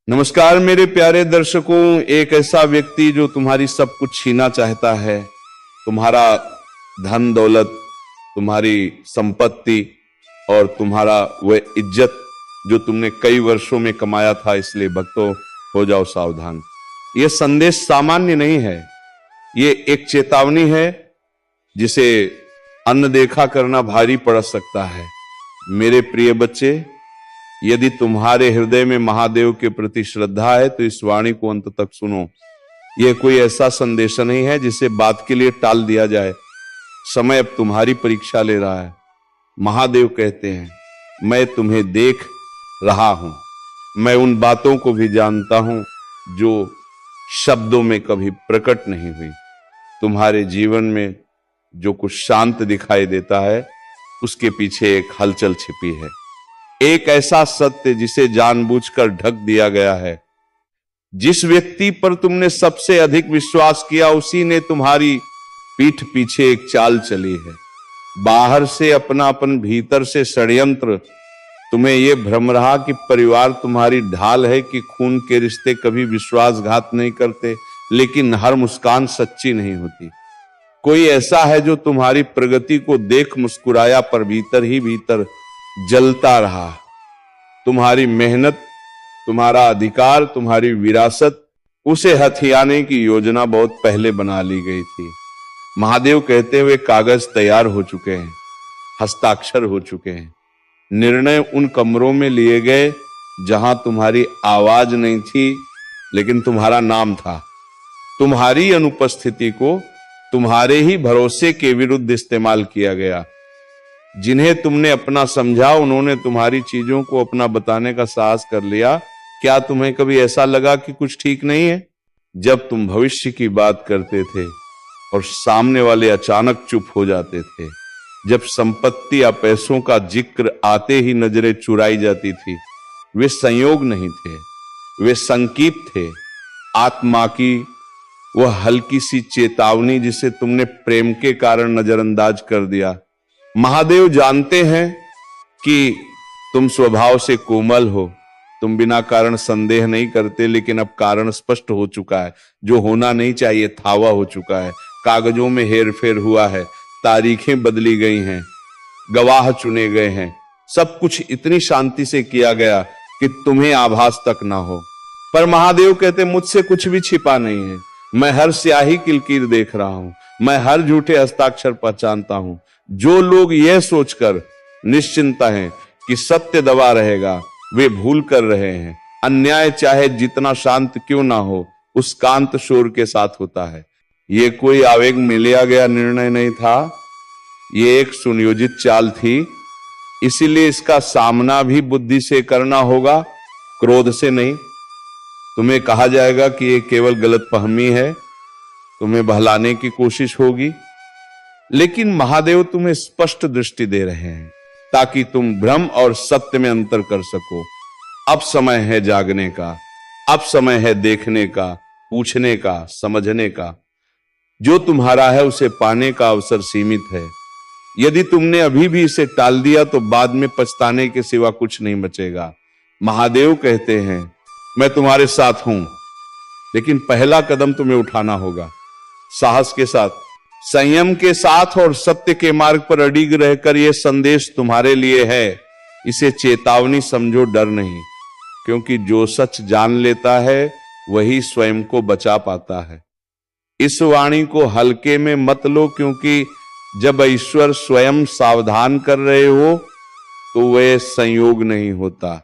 नमस्कार मेरे प्यारे दर्शकों। एक ऐसा व्यक्ति जो तुम्हारी सब कुछ छीना चाहता है, तुम्हारा धन दौलत, तुम्हारी संपत्ति और तुम्हारा वह इज्जत जो तुमने कई वर्षों में कमाया था। इसलिए भक्तों, हो जाओ सावधान। यह संदेश सामान्य नहीं है, ये एक चेतावनी है जिसे अनदेखा करना भारी पड़ सकता है। मेरे प्रिय बच्चे, यदि तुम्हारे हृदय में महादेव के प्रति श्रद्धा है तो इस वाणी को अंत तक सुनो। यह कोई ऐसा संदेश नहीं है जिसे बात के लिए टाल दिया जाए। समय अब तुम्हारी परीक्षा ले रहा है। महादेव कहते हैं, मैं तुम्हें देख रहा हूं, मैं उन बातों को भी जानता हूं जो शब्दों में कभी प्रकट नहीं हुई। तुम्हारे जीवन में जो कुछ शांत दिखाई देता है, उसके पीछे एक हलचल छिपी है, एक ऐसा सत्य जिसे जानबूझकर ढक दिया गया है। जिस व्यक्ति पर तुमने सबसे अधिक विश्वास किया, उसी ने तुम्हारी पीठ पीछे एक चाल चली है। बाहर से अपनापन, भीतर से षड्यंत्र। तुम्हें यह भ्रम रहा कि परिवार तुम्हारी ढाल है, कि खून के रिश्ते कभी विश्वासघात नहीं करते, लेकिन हर मुस्कान सच्ची नहीं होती। कोई ऐसा है जो तुम्हारी प्रगति को देख मुस्कुराया, पर भीतर ही भीतर जलता रहा। तुम्हारी मेहनत, तुम्हारा अधिकार, तुम्हारी विरासत, उसे हथियाने की योजना बहुत पहले बना ली गई थी। महादेव कहते हुए कागज तैयार हो चुके हैं, हस्ताक्षर हो चुके हैं। निर्णय उन कमरों में लिए गए जहां तुम्हारी आवाज नहीं थी, लेकिन तुम्हारा नाम था। तुम्हारी अनुपस्थिति को तुम्हारे ही भरोसे के विरुद्ध इस्तेमाल किया गया। जिन्हें तुमने अपना समझा, उन्होंने तुम्हारी चीजों को अपना बताने का साहस कर लिया। क्या तुम्हें कभी ऐसा लगा कि कुछ ठीक नहीं है? जब तुम भविष्य की बात करते थे और सामने वाले अचानक चुप हो जाते थे, जब संपत्ति या पैसों का जिक्र आते ही नजरें चुराई जाती थी। वे संयोग नहीं थे, वे संकेत थे। आत्मा की वह हल्की सी चेतावनी जिसे तुमने प्रेम के कारण नजरअंदाज कर दिया। महादेव जानते हैं कि तुम स्वभाव से कोमल हो, तुम बिना कारण संदेह नहीं करते, लेकिन अब कारण स्पष्ट हो चुका है। जो होना नहीं चाहिए था वह हो चुका है। कागजों में हेरफेर हुआ है, तारीखें बदली गई हैं, गवाह चुने गए हैं। सब कुछ इतनी शांति से किया गया कि तुम्हें आभास तक ना हो। पर महादेव कहते, मुझसे कुछ भी छिपा नहीं है। मैं हर स्याही किलकीर देख रहा हूं, मैं हर झूठे हस्ताक्षर पहचानता हूं। जो लोग यह सोचकर निश्चिंत हैं कि सत्य दबा रहेगा, वे भूल कर रहे हैं। अन्याय चाहे जितना शांत क्यों ना हो, उस कांत शोर के साथ होता है। यह कोई आवेग में लिया गया निर्णय नहीं था, यह एक सुनियोजित चाल थी। इसीलिए इसका सामना भी बुद्धि से करना होगा, क्रोध से नहीं। तुम्हें कहा जाएगा कि यह केवल गलतफहमी है, तुम्हें बहलाने की कोशिश होगी, लेकिन महादेव तुम्हें स्पष्ट दृष्टि दे रहे हैं ताकि तुम भ्रम और सत्य में अंतर कर सको। अब समय है जागने का, अब समय है देखने का, पूछने का, समझने का। जो तुम्हारा है उसे पाने का अवसर सीमित है। यदि तुमने अभी भी इसे टाल दिया तो बाद में पछताने के सिवा कुछ नहीं बचेगा। महादेव कहते हैं, मैं तुम्हारे साथ हूं, लेकिन पहला कदम तुम्हें उठाना होगा। साहस के साथ, संयम के साथ और सत्य के मार्ग पर अडिग रहकर। यह संदेश तुम्हारे लिए है। इसे चेतावनी समझो, डर नहीं। क्योंकि जो सच जान लेता है वही स्वयं को बचा पाता है। इस वाणी को हल्के में मत लो, क्योंकि जब ईश्वर स्वयं सावधान कर रहे हो तो वह संयोग नहीं होता।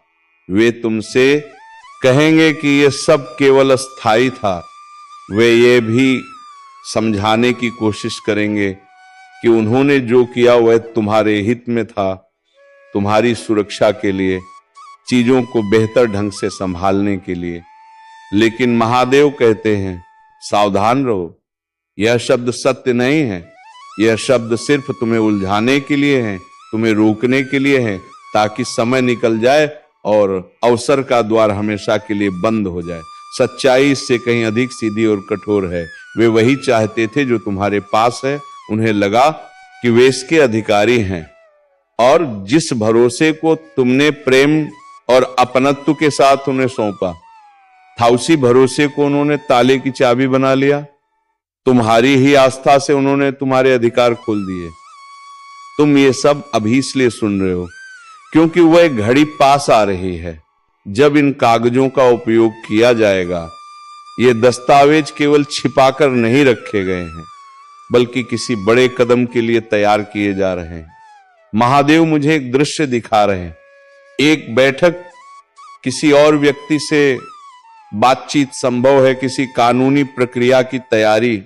वे तुमसे कहेंगे कि यह सब केवल अस्थाई था। वे ये भी समझाने की कोशिश करेंगे कि उन्होंने जो किया वह तुम्हारे हित में था, तुम्हारी सुरक्षा के लिए, चीजों को बेहतर ढंग से संभालने के लिए। लेकिन महादेव कहते हैं, सावधान रहो। यह शब्द सत्य नहीं है, यह शब्द सिर्फ तुम्हें उलझाने के लिए है, तुम्हें रोकने के लिए है, ताकि समय निकल जाए और अवसर का द्वार हमेशा के लिए बंद हो जाए। सच्चाई इससे कहीं अधिक सीधी और कठोर है। वे वही चाहते थे जो तुम्हारे पास है। उन्हें लगा कि वे इसके अधिकारी हैं, और जिस भरोसे को तुमने प्रेम और अपनत्व के साथ उन्हें सौंपा, था उसी भरोसे को उन्होंने ताले की चाबी बना लिया। तुम्हारी ही आस्था से उन्होंने तुम्हारे अधिकार खोल दिए। तुम ये सब अभी इसलिए सुन रहे हो क्योंकि वह एक घड़ी पास आ रही है जब इन कागजों का उपयोग किया जाएगा। ये दस्तावेज केवल छिपाकर नहीं रखे गए हैं बल्कि किसी बड़े कदम के लिए तैयार किए जा रहे हैं। महादेव मुझे एक दृश्य दिखा रहे हैं। एक बैठक, किसी और व्यक्ति से बातचीत संभव है, किसी कानूनी प्रक्रिया की तैयारी।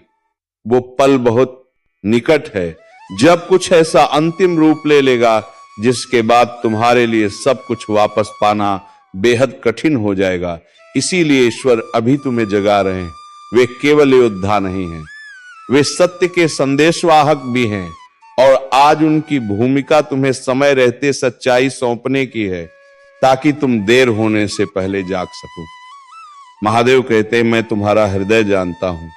वो पल बहुत निकट है जब कुछ ऐसा अंतिम रूप ले लेगा जिसके बाद तुम्हारे लिए सब कुछ वापस पाना बेहद कठिन हो जाएगा। इसीलिए ईश्वर अभी तुम्हें जगा रहे हैं। वे केवल योद्धा नहीं हैं, वे सत्य के संदेशवाहक भी हैं और आज उनकी भूमिका तुम्हें समय रहते सच्चाई सौंपने की है ताकि तुम देर होने से पहले जाग सको। महादेव कहते हैं, मैं तुम्हारा हृदय जानता हूं।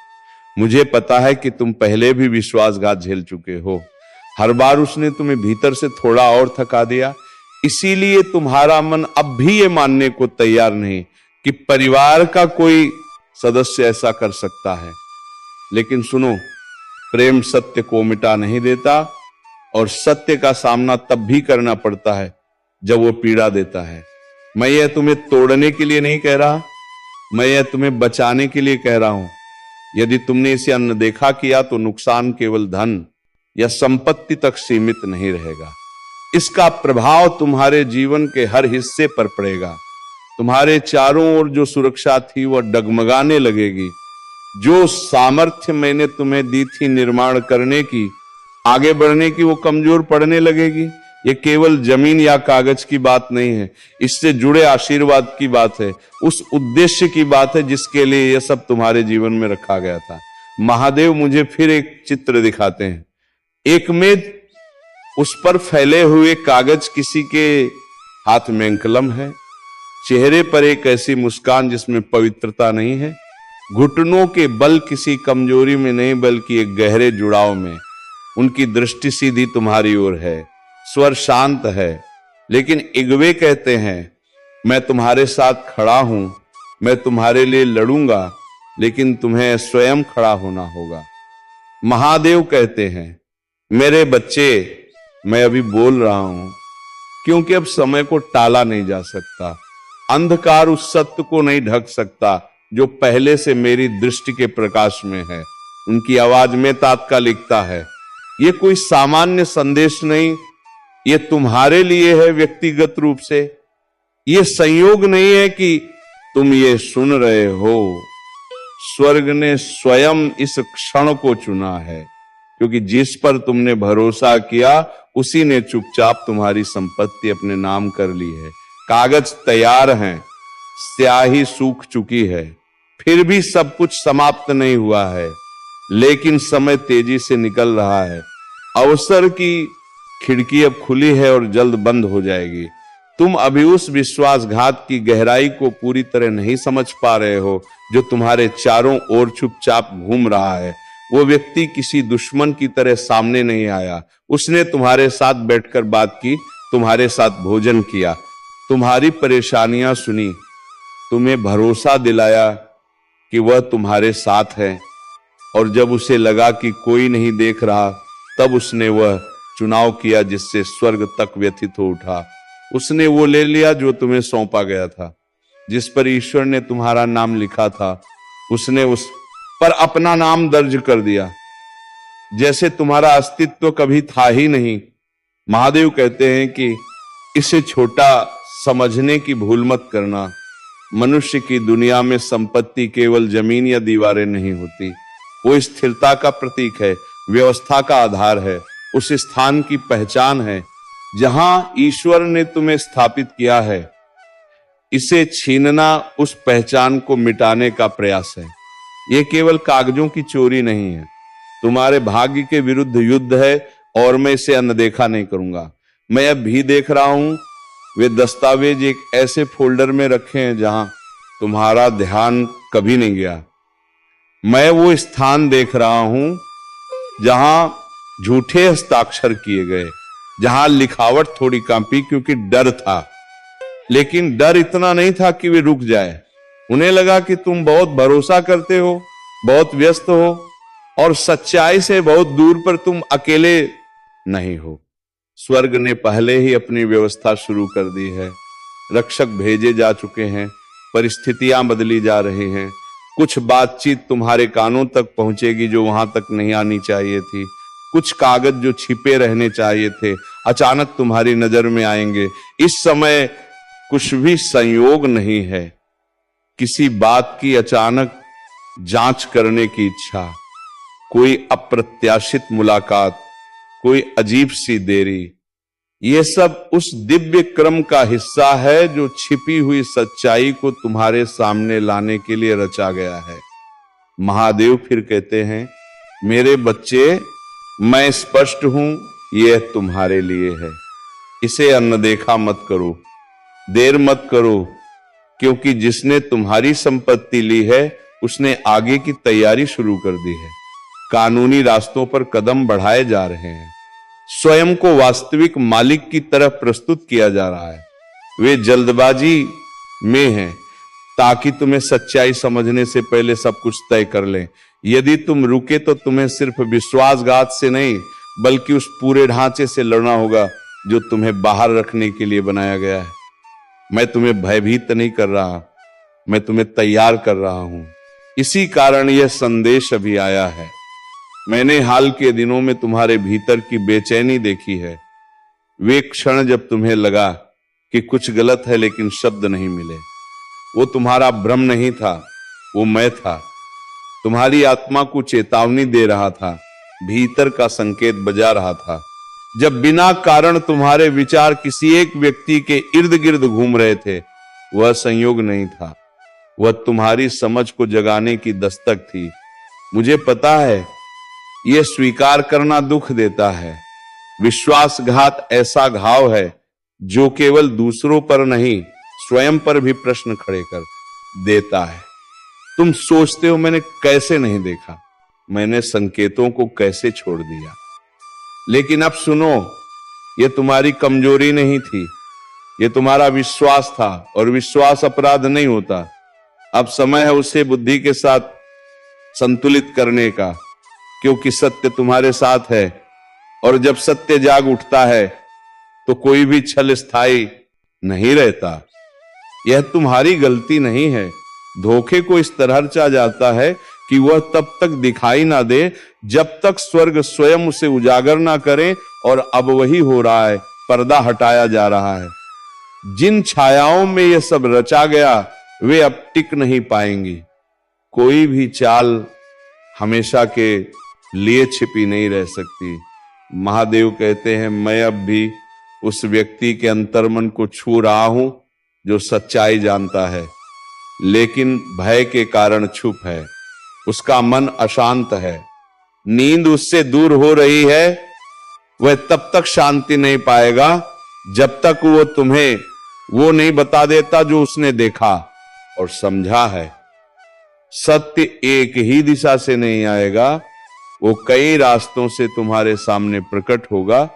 मुझे पता है कि तुम पहले भी विश्वासघात झेल चुके हो। हर बार उसने तुम्हें भीतर से थोड़ा और थका दिया। इसीलिए तुम्हारा मन अब भी ये मानने को तैयार नहीं कि परिवार का कोई सदस्य ऐसा कर सकता है। लेकिन सुनो, प्रेम सत्य को मिटा नहीं देता और सत्य का सामना तब भी करना पड़ता है जब वो पीड़ा देता है। मैं यह तुम्हें तोड़ने के लिए नहीं कह रहा, मैं यह तुम्हें बचाने के लिए कह रहा हूं। यदि तुमने इसे अनदेखा किया तो नुकसान केवल धन या संपत्ति तक सीमित नहीं रहेगा। इसका प्रभाव तुम्हारे जीवन के हर हिस्से पर पड़ेगा। तुम्हारे चारों ओर जो सुरक्षा थी वह डगमगाने लगेगी। जो सामर्थ्य मैंने तुम्हें दी थी निर्माण करने की, आगे बढ़ने की, वो कमजोर पड़ने लगेगी। ये केवल जमीन या कागज की बात नहीं है, इससे जुड़े आशीर्वाद की बात है, उस उद्देश्य की बात है जिसके लिए यह सब तुम्हारे जीवन में रखा गया था। महादेव मुझे फिर एक चित्र दिखाते हैं। एक मेज, उस पर फैले हुए कागज, किसी के हाथ में कलम है, चेहरे पर एक ऐसी मुस्कान जिसमें पवित्रता नहीं है, घुटनों के बल किसी कमजोरी में नहीं बल्कि एक गहरे जुड़ाव में। उनकी दृष्टि सीधी तुम्हारी ओर है, स्वर शांत है, लेकिन इगवे कहते हैं, मैं तुम्हारे साथ खड़ा हूं, मैं तुम्हारे लिए लड़ूंगा, लेकिन तुम्हें स्वयं खड़ा होना होगा। महादेव कहते हैं, मेरे बच्चे, मैं अभी बोल रहा हूं क्योंकि अब समय को टाला नहीं जा सकता। अंधकार उस सत्य को नहीं ढक सकता जो पहले से मेरी दृष्टि के प्रकाश में है। उनकी आवाज में तात्कालिकता है। ये कोई सामान्य संदेश नहीं, ये तुम्हारे लिए है व्यक्तिगत रूप से। ये संयोग नहीं है कि तुम ये सुन रहे हो, स्वर्ग ने स्वयं इस क्षण को चुना है, क्योंकि जिस पर तुमने भरोसा किया उसी ने चुपचाप तुम्हारी संपत्ति अपने नाम कर ली है। कागज तैयार हैं, स्याही सूख चुकी है, फिर भी सब कुछ समाप्त नहीं हुआ है, लेकिन समय तेजी से निकल रहा है। अवसर की खिड़की अब खुली है और जल्द बंद हो जाएगी। तुम अभी उस विश्वासघात की गहराई को पूरी तरह नहीं समझ पा रहे हो जो तुम्हारे चारों ओर चुपचाप घूम रहा है। वो व्यक्ति किसी दुश्मन की तरह सामने नहीं आया, उसने तुम्हारे साथ बैठकर बात की, तुम्हारे साथ भोजन किया, तुम्हारी परेशानियां सुनी, तुम्हें भरोसा दिलाया कि वह तुम्हारे साथ है, और जब उसे लगा कि कोई नहीं देख रहा तब उसने वह चुनाव किया जिससे स्वर्ग तक व्यथित हो उठा। उसने वो ले लिया जो तुम्हें सौंपा गया था, जिस पर ईश्वर ने तुम्हारा नाम लिखा था। उसने उस पर अपना नाम दर्ज कर दिया, जैसे तुम्हारा अस्तित्व कभी था ही नहीं। महादेव कहते हैं कि इसे छोटा समझने की भूल मत करना। मनुष्य की दुनिया में संपत्ति केवल जमीन या दीवारें नहीं होती, वो स्थिरता का प्रतीक है, व्यवस्था का आधार है, उस स्थान की पहचान है जहां ईश्वर ने तुम्हें स्थापित किया है। इसे छीनना उस पहचान को मिटाने का प्रयास है। यह केवल कागजों की चोरी नहीं है, तुम्हारे भाग्य के विरुद्ध युद्ध है, और मैं इसे अनदेखा नहीं करूंगा। मैं अब भी देख रहा हूं, वे दस्तावेज एक ऐसे फोल्डर में रखे हैं जहां तुम्हारा ध्यान कभी नहीं गया। मैं वो स्थान देख रहा हूं जहां झूठे हस्ताक्षर किए गए, जहां लिखावट थोड़ी कांपी क्योंकि डर था, लेकिन डर इतना नहीं था कि वे रुक जाए। उन्हें लगा कि तुम बहुत भरोसा करते हो, बहुत व्यस्त हो और सच्चाई से बहुत दूर, पर तुम अकेले नहीं हो। स्वर्ग ने पहले ही अपनी व्यवस्था शुरू कर दी है। रक्षक भेजे जा चुके हैं, परिस्थितियां बदली जा रही हैं। कुछ बातचीत तुम्हारे कानों तक पहुंचेगी जो वहां तक नहीं आनी चाहिए थी। कुछ कागज जो छिपे रहने चाहिए थे अचानक तुम्हारी नजर में आएंगे। इस समय कुछ भी संयोग नहीं है। किसी बात की अचानक जांच करने की इच्छा, कोई अप्रत्याशित मुलाकात, कोई अजीब सी देरी, ये सब उस दिव्य क्रम का हिस्सा है जो छिपी हुई सच्चाई को तुम्हारे सामने लाने के लिए रचा गया है। महादेव फिर कहते हैं, मेरे बच्चे, मैं स्पष्ट हूं, यह तुम्हारे लिए है। इसे अनदेखा मत करो, देर मत करो, क्योंकि जिसने तुम्हारी संपत्ति ली है उसने आगे की तैयारी शुरू कर दी है। कानूनी रास्तों पर कदम बढ़ाए जा रहे हैं। स्वयं को वास्तविक मालिक की तरह प्रस्तुत किया जा रहा है। वे जल्दबाजी में हैं ताकि तुम्हें सच्चाई समझने से पहले सब कुछ तय कर लें। यदि तुम रुके तो तुम्हें सिर्फ विश्वासघात से नहीं बल्कि उस पूरे ढांचे से लड़ना होगा जो तुम्हें बाहर रखने के लिए बनाया गया है। मैं तुम्हें भयभीत नहीं कर रहा, मैं तुम्हें तैयार कर रहा हूं। इसी कारण यह संदेश अभी आया है। मैंने हाल के दिनों में तुम्हारे भीतर की बेचैनी देखी है। वे क्षण जब तुम्हें लगा कि कुछ गलत है लेकिन शब्द नहीं मिले, वो तुम्हारा भ्रम नहीं था, वो मैं था। तुम्हारी आत्मा को चेतावनी दे रहा था, भीतर का संकेत बजा रहा था। जब बिना कारण तुम्हारे विचार किसी एक व्यक्ति के इर्द गिर्द घूम रहे थे, वह संयोग नहीं था, वह तुम्हारी समझ को जगाने की दस्तक थी। मुझे पता है यह स्वीकार करना दुख देता है। विश्वासघात ऐसा घाव है जो केवल दूसरों पर नहीं स्वयं पर भी प्रश्न खड़े कर देता है। तुम सोचते हो मैंने कैसे नहीं देखा, मैंने संकेतों को कैसे छोड़ दिया। लेकिन अब सुनो, यह तुम्हारी कमजोरी नहीं थी, यह तुम्हारा विश्वास था, और विश्वास अपराध नहीं होता। अब समय है उसे बुद्धि के साथ संतुलित करने का, क्योंकि सत्य तुम्हारे साथ है, और जब सत्य जाग उठता है तो कोई भी छल स्थायी नहीं रहता। यह तुम्हारी गलती नहीं है। धोखे को इस तरह रचा जाता है कि वह तब तक दिखाई ना दे जब तक स्वर्ग स्वयं उसे उजागर ना करे, और अब वही हो रहा है, पर्दा हटाया जा रहा है। जिन छायाओं में यह सब रचा गया वे अब टिक नहीं पाएंगी। कोई भी चाल हमेशा के लिए छिपी नहीं रह सकती। महादेव कहते हैं, मैं अब भी उस व्यक्ति के अंतर्मन को छू रहा हूं जो सच्चाई जानता है लेकिन भय के कारण चुप है। उसका मन अशांत है, नींद उससे दूर हो रही है। वह तब तक शांति नहीं पाएगा जब तक वो तुम्हें वो नहीं बता देता जो उसने देखा और समझा है। सत्य एक ही दिशा से नहीं आएगा, वो कई रास्तों से तुम्हारे सामने प्रकट होगा।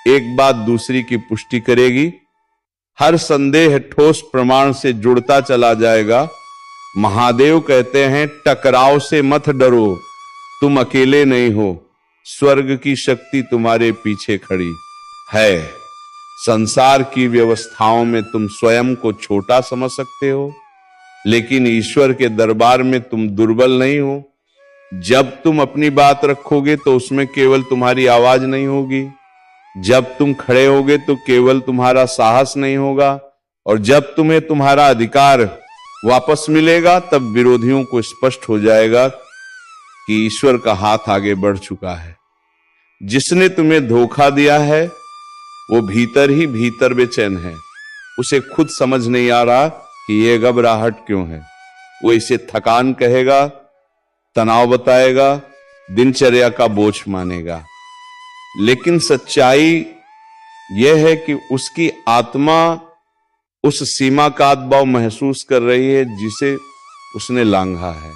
एक बात दूसरी की पुष्टि करेगी, हर संदेह ठोस प्रमाण से जुड़ता चला जाएगा। महादेव कहते हैं, टकराव से मत डरो, तुम अकेले नहीं हो, स्वर्ग की शक्ति तुम्हारे पीछे खड़ी है। संसार की व्यवस्थाओं में तुम स्वयं को छोटा समझ सकते हो, लेकिन ईश्वर के दरबार में तुम दुर्बल नहीं हो। जब तुम अपनी बात रखोगे तो उसमें केवल तुम्हारी आवाज नहीं होगी, जब तुम खड़े होगे तो केवल तुम्हारा साहस नहीं होगा, और जब तुम्हें तुम्हारा अधिकार वापस मिलेगा तब विरोधियों को स्पष्ट हो जाएगा कि ईश्वर का हाथ आगे बढ़ चुका है। जिसने तुम्हें धोखा दिया है वो भीतर ही भीतर बेचैन है। उसे खुद समझ नहीं आ रहा कि ये घबराहट क्यों है। वो इसे थकान कहेगा, तनाव बताएगा, दिनचर्या का बोझ मानेगा। लेकिन सच्चाई यह है कि उसकी आत्मा उस सीमा का दबाव महसूस कर रही है जिसे उसने लांघा है।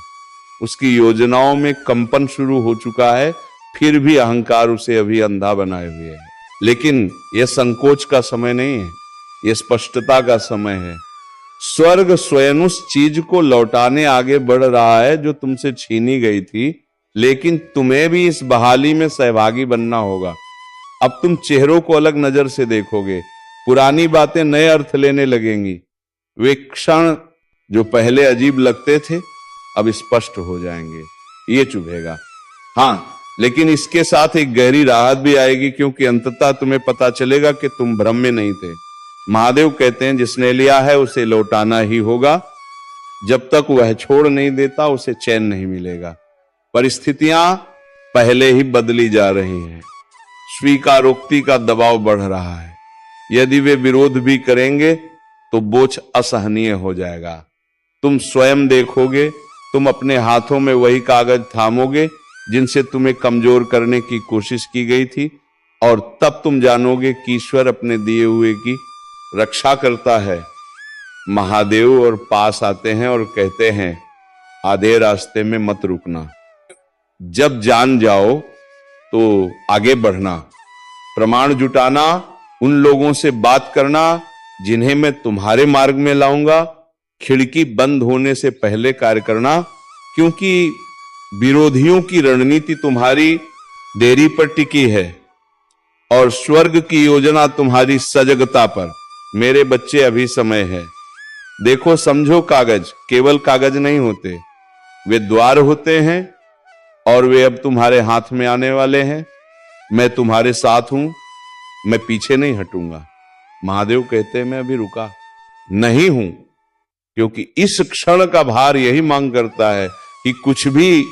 उसकी योजनाओं में कंपन शुरू हो चुका है, फिर भी अहंकार उसे अभी अंधा बनाए हुए है। लेकिन यह संकोच का समय नहीं है, यह स्पष्टता का समय है। स्वर्ग स्वयं उस चीज को लौटाने आगे बढ़ रहा है जो तुमसे छीनी गई थी, लेकिन तुम्हें भी इस बहाली में सहभागी बनना होगा। अब तुम चेहरों को अलग नजर से देखोगे, पुरानी बातें नए अर्थ लेने लगेंगी। वे क्षण जो पहले अजीब लगते थे अब स्पष्ट हो जाएंगे। ये चुभेगा, हाँ, लेकिन इसके साथ एक गहरी राहत भी आएगी, क्योंकि अंततः तुम्हें पता चलेगा कि तुम भ्रम में नहीं थे। महादेव कहते हैं जिसने लिया है उसे लौटाना ही होगा। जब तक वह छोड़ नहीं देता उसे चैन नहीं मिलेगा। परिस्थितियां पहले ही बदली जा रही हैं। स्वीकारोक्ति का दबाव बढ़ रहा है। यदि वे विरोध भी करेंगे तो बोझ असहनीय हो जाएगा। तुम स्वयं देखोगे, तुम अपने हाथों में वही कागज थामोगे जिनसे तुम्हें कमजोर करने की कोशिश की गई थी, और तब तुम जानोगे कि ईश्वर अपने दिए हुए की रक्षा करता है। महादेव और पास आते हैं और कहते हैं आधे रास्ते में मत रुकना। जब जान जाओ तो आगे बढ़ना, प्रमाण जुटाना, उन लोगों से बात करना जिन्हें मैं तुम्हारे मार्ग में लाऊंगा। खिड़की बंद होने से पहले कार्य करना, क्योंकि विरोधियों की रणनीति तुम्हारी देरी पर टिकी है और स्वर्ग की योजना तुम्हारी सजगता पर। मेरे बच्चे, अभी समय है। देखो, समझो, कागज केवल कागज नहीं होते, वे द्वार होते हैं और वे अब तुम्हारे हाथ में आने वाले हैं। मैं तुम्हारे साथ हूं, मैं पीछे नहीं हटूंगा। महादेव कहते हैं मैं अभी रुका नहीं हूं, क्योंकि इस क्षण का भार यही मांग करता है कि कुछ भी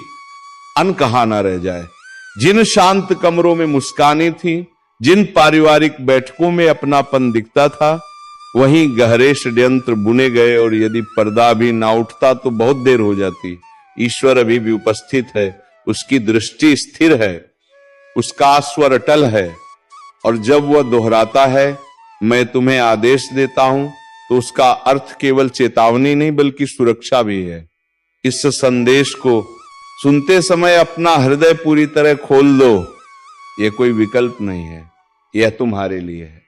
अनकहा ना रह जाए। जिन शांत कमरों में मुस्कानी थी, जिन पारिवारिक बैठकों में अपनापन दिखता था, वहीं गहरे षड्यंत्र बुने गए, और यदि पर्दा भी ना उठता तो बहुत देर हो जाती। ईश्वर अभी भी उपस्थित है, उसकी दृष्टि स्थिर है, उसका स्वर अटल है, और जब वह दोहराता है मैं तुम्हें आदेश देता हूं, तो उसका अर्थ केवल चेतावनी नहीं बल्कि सुरक्षा भी है। इस संदेश को सुनते समय अपना हृदय पूरी तरह खोल दो। यह कोई विकल्प नहीं है, यह तुम्हारे लिए है।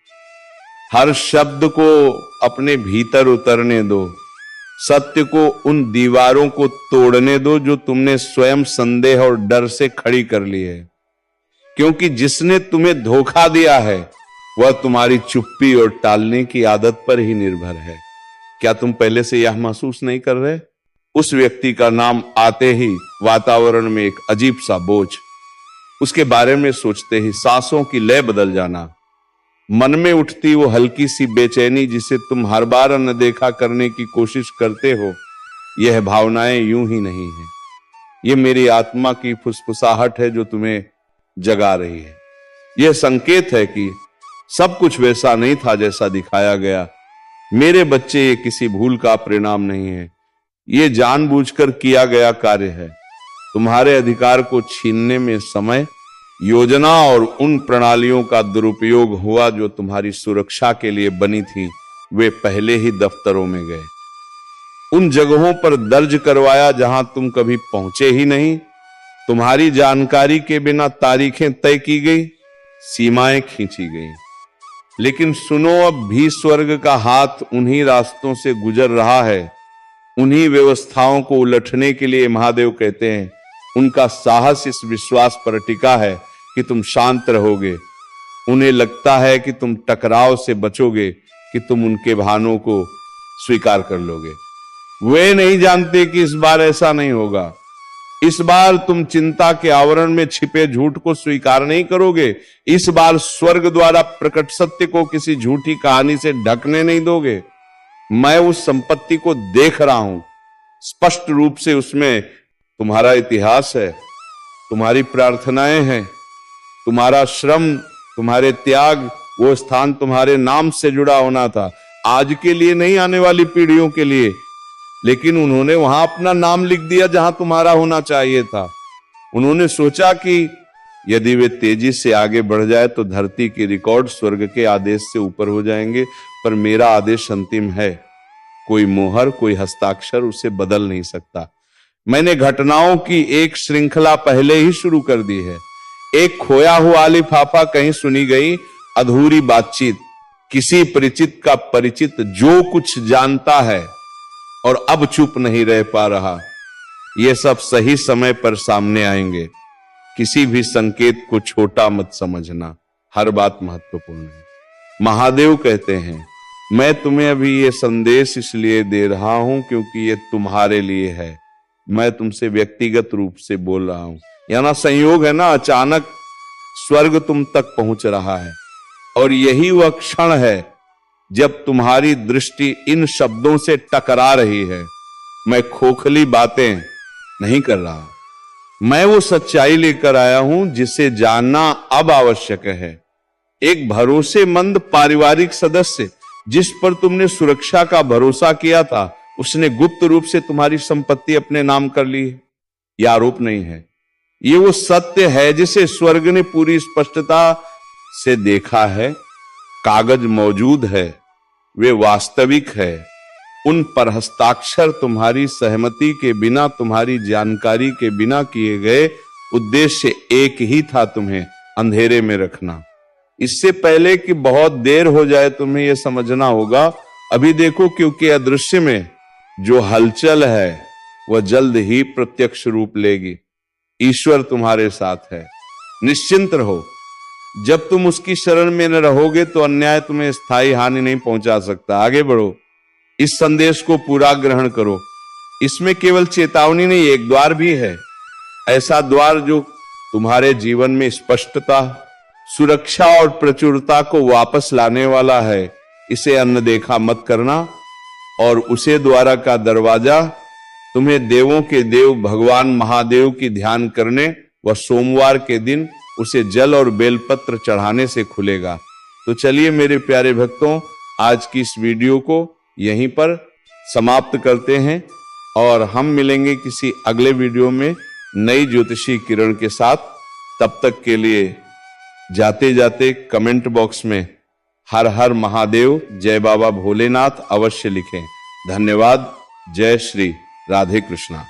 हर शब्द को अपने भीतर उतरने दो। सत्य को उन दीवारों को तोड़ने दो जो तुमने स्वयं संदेह और डर से खड़ी कर ली है, क्योंकि जिसने तुम्हें धोखा दिया है वह तुम्हारी चुप्पी और टालने की आदत पर ही निर्भर है। क्या तुम पहले से यह महसूस नहीं कर रहे? उस व्यक्ति का नाम आते ही वातावरण में एक अजीब सा बोझ, उसके बारे में सोचते ही सांसों की लय बदल जाना, मन में उठती वो हल्की सी बेचैनी जिसे तुम हर बार अनदेखा करने की कोशिश करते हो। यह भावनाएं यूं ही नहीं है, ये मेरी आत्मा की फुसफुसाहट है जो तुम्हें जगा रही है। यह संकेत है कि सब कुछ वैसा नहीं था जैसा दिखाया गया। मेरे बच्चे, ये किसी भूल का परिणाम नहीं है, ये जानबूझकर किया गया कार्य है। तुम्हारे अधिकार को छीनने में समय, योजना और उन प्रणालियों का दुरुपयोग हुआ जो तुम्हारी सुरक्षा के लिए बनी थी। वे पहले ही दफ्तरों में गए, उन जगहों पर दर्ज करवाया जहां तुम कभी पहुंचे ही नहीं। तुम्हारी जानकारी के बिना तारीखें तय की गई, सीमाएं खींची गई। लेकिन सुनो, अब भी स्वर्ग का हाथ उन्हीं रास्तों से गुजर रहा है। उन्हीं व्यवस्थाओं को उलटने के लिए महादेव कहते हैं उनका साहस इस विश्वास पर टिका है कि तुम शांत रहोगे। उन्हें लगता है कि तुम टकराव से बचोगे, कि तुम उनके बहानों को स्वीकार कर लोगे। वे नहीं जानते कि इस बार ऐसा नहीं होगा। इस बार तुम चिंता के आवरण में छिपे झूठ को स्वीकार नहीं करोगे। इस बार स्वर्ग द्वारा प्रकट सत्य को किसी झूठी कहानी से ढकने नहीं दोगे। मैं उस संपत्ति को देख रहा हूं, स्पष्ट रूप से उसमें तुम्हारा इतिहास है, तुम्हारी प्रार्थनाएं हैं, तुम्हारा श्रम, तुम्हारे त्याग। वो स्थान तुम्हारे नाम से जुड़ा होना था, आज के लिए नहीं, आने वाली पीढ़ियों के लिए। लेकिन उन्होंने वहां अपना नाम लिख दिया जहां तुम्हारा होना चाहिए था। उन्होंने सोचा कि यदि वे तेजी से आगे बढ़ जाए तो धरती के रिकॉर्ड स्वर्ग के आदेश से ऊपर हो जाएंगे, पर मेरा आदेश अंतिम है। कोई मोहर, कोई हस्ताक्षर उसे बदल नहीं सकता। मैंने घटनाओं की एक श्रृंखला पहले ही शुरू कर दी है। एक खोया हुआ लिफाफा कहीं सुनी गई अधूरी बातचीत, किसी परिचित का परिचित जो कुछ जानता है और अब चुप नहीं रह पा रहा, ये सब सही समय पर सामने आएंगे। किसी भी संकेत को छोटा मत समझना, हर बात महत्वपूर्ण है। महादेव कहते हैं, मैं तुम्हें अभी ये संदेश इसलिए दे रहा हूं क्योंकि ये तुम्हारे लिए है। मैं तुमसे व्यक्तिगत रूप से बोल रहा हूं। याना संयोग है ना, अचानक स्वर्ग तुम तक पहुंच रहा है और यही वह क्षण है जब तुम्हारी दृष्टि इन शब्दों से टकरा रही है। मैं खोखली बातें नहीं कर रहा, मैं वो सच्चाई लेकर आया हूं जिसे जानना अब आवश्यक है। एक भरोसेमंद पारिवारिक सदस्य जिस पर तुमने सुरक्षा का भरोसा किया था, उसने गुप्त रूप से तुम्हारी संपत्ति अपने नाम कर ली है। यह आरोप नहीं है, ये वो सत्य है जिसे स्वर्ग ने पूरी स्पष्टता से देखा है। कागज मौजूद है, वे वास्तविक है। उन पर हस्ताक्षर तुम्हारी सहमति के बिना, तुम्हारी जानकारी के बिना किए गए। उद्देश्य एक ही था, तुम्हें अंधेरे में रखना। इससे पहले कि बहुत देर हो जाए तुम्हें यह समझना होगा, अभी देखो, क्योंकि अदृश्य में जो हलचल है वह जल्द ही प्रत्यक्ष रूप लेगी। ईश्वर तुम्हारे साथ है, निश्चिंत रहो। जब तुम उसकी शरण में न रहोगे तो अन्याय तुम्हें स्थायी हानि नहीं पहुंचा सकता। आगे बढ़ो, इस संदेश को पूरा ग्रहण करो। इसमें केवल चेतावनी नहीं, एक द्वार भी है, ऐसा द्वार जो तुम्हारे जीवन में स्पष्टता, सुरक्षा और प्रचुरता को वापस लाने वाला है। इसे अनदेखा मत करना। और उसे द्वारा का दरवाजा तुम्हें देवों के देव भगवान महादेव की ध्यान करने व सोमवार के दिन उसे जल और बेलपत्र चढ़ाने से खुलेगा। तो चलिए मेरे प्यारे भक्तों, आज की इस वीडियो को यहीं पर समाप्त करते हैं और हम मिलेंगे किसी अगले वीडियो में नई ज्योतिषी किरण के साथ। तब तक के लिए जाते जाते कमेंट बॉक्स में हर हर महादेव, जय बाबा भोलेनाथ अवश्य लिखें। धन्यवाद। जय श्री राधे कृष्णा।